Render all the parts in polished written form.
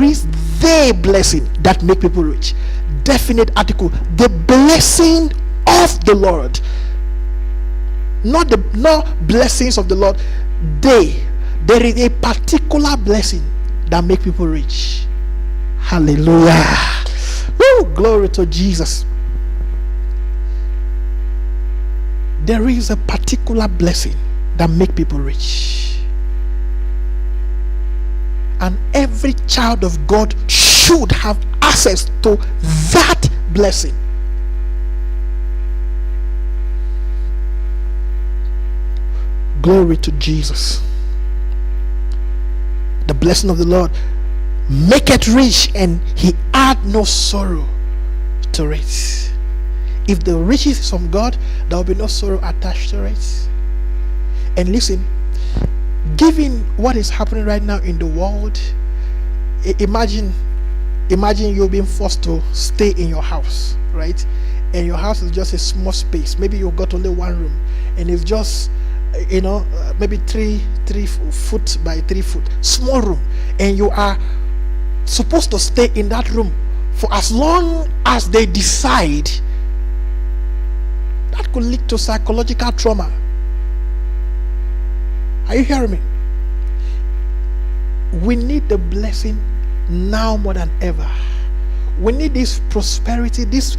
is the blessing that make people rich. Definite article. The blessing of the Lord. Not blessings of the Lord. There is a particular blessing that make people rich. Hallelujah. Woo, glory to Jesus. There is a particular blessing that make people rich. And every child of God should have access to that blessing. Glory to Jesus. The blessing of the Lord maketh rich, and he add no sorrow to it. If the riches is from God, there will be no sorrow attached to it. And listen, given what is happening right now in the world, imagine you being forced to stay in your house, right? And your house is just a small space. Maybe you've got only one room, and it's just maybe 3 foot by 3 foot, small room, and you are supposed to stay in that room for as long as they decide. That could lead to psychological trauma. Are you hearing me? We need the blessing now more than ever. We need this prosperity, this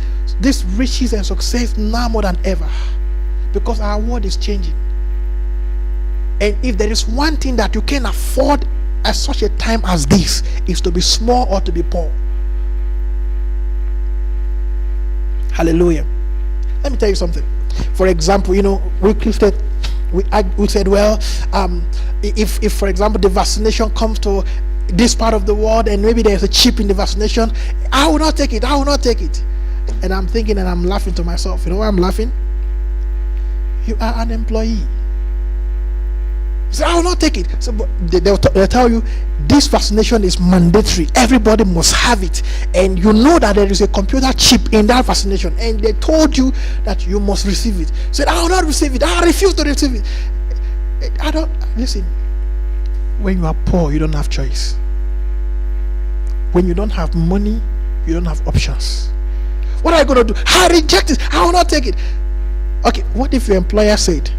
riches and success now more than ever, because our world is changing. And if there is one thing that you can afford at such a time as this, is to be small or to be poor. Hallelujah. Let me tell you something. For example, we said, well, if for example the vaccination comes to this part of the world and maybe there's a chip in the vaccination, I will not take it. And I'm thinking and I'm laughing to myself. You know why I'm laughing? You are an employee. So I will not take it. So they'll tell you this vaccination is mandatory. Everybody must have it. And you know that there is a computer chip in that vaccination. And they told you that you must receive it. Said, I will not receive it. I refuse to receive it. Listen. When you are poor, you don't have choice. When you don't have money, you don't have options. What are you going to do? I reject it. I will not take it. Okay, what if your employer said,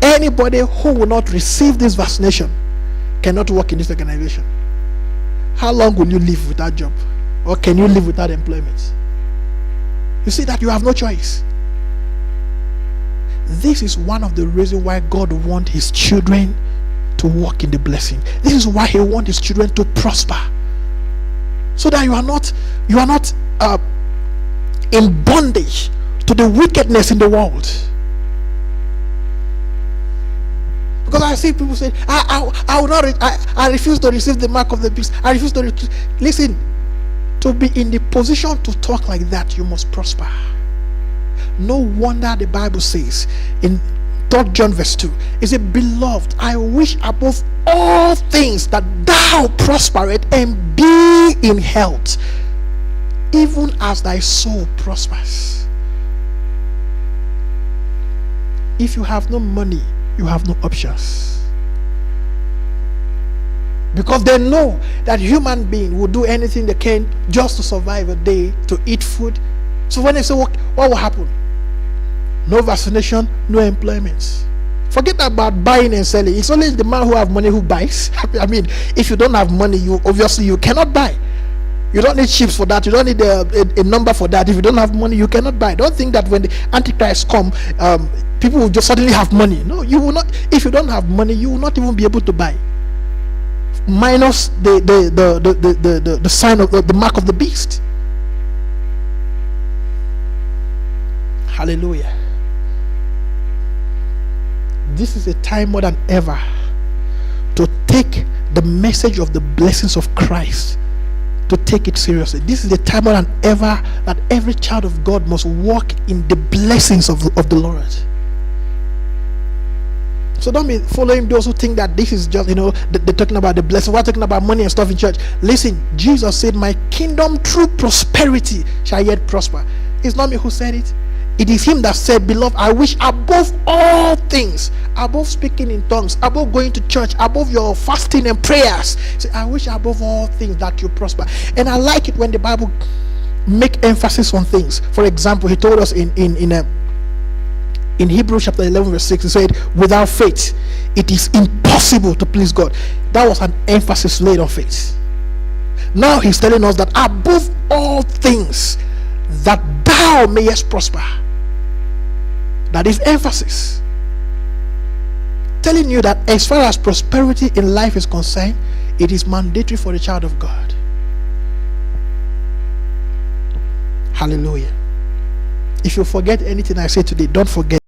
anybody who will not receive this vaccination cannot work in this organization? How long will you live without job? Or can you live without employment? You see that you have no choice. This is one of the reasons why God wants his children to walk in the blessing. This is why he wants his children to prosper, so that you are not in bondage to the wickedness in the world. Because I see people say, I refuse to receive the mark of the beast. I refuse to listen. To be in the position to talk like that, you must prosper. No wonder the Bible says in 3 John verse 2, it says, beloved, I wish above all things that thou prosperest and be in health, even as thy soul prospers. If you have no money, you have no options, because they know that human being will do anything they can just to survive a day, to eat food. So when they say what will happen? No vaccination, no employment. Forget about buying and selling. It's only the man who have money who buys. I mean, if you don't have money, you cannot buy. You don't need chips for that. You don't need a number for that. If you don't have money, you cannot buy. Don't think that when the Antichrist come, people will just suddenly have money. No, you will not. If you don't have money, you will not even be able to buy. Minus the sign of the mark of the beast. Hallelujah. This is a time more than ever to take the message of the blessings of Christ, to take it seriously. This is the time more than ever that every child of God must walk in the blessings of the Lord. So don't be following those who think that this is just, they're talking about the blessing. We're talking about money and stuff in church. Listen, Jesus said, my kingdom through prosperity shall yet prosper. It's not me who said it. It is him that said, beloved, I wish above all things, above speaking in tongues, above going to church, above your fasting and prayers, say, I wish above all things that you prosper. And I like it when the Bible make emphasis on things. For example, he told us in Hebrews chapter 11 verse 6, he said, without faith it is impossible to please God. That was an emphasis laid on faith. Now he's telling us that above all things, that thou mayest prosper. That is emphasis. Telling you that as far as prosperity in life is concerned, it is mandatory for the child of God. Hallelujah. If you forget anything I say today, don't forget.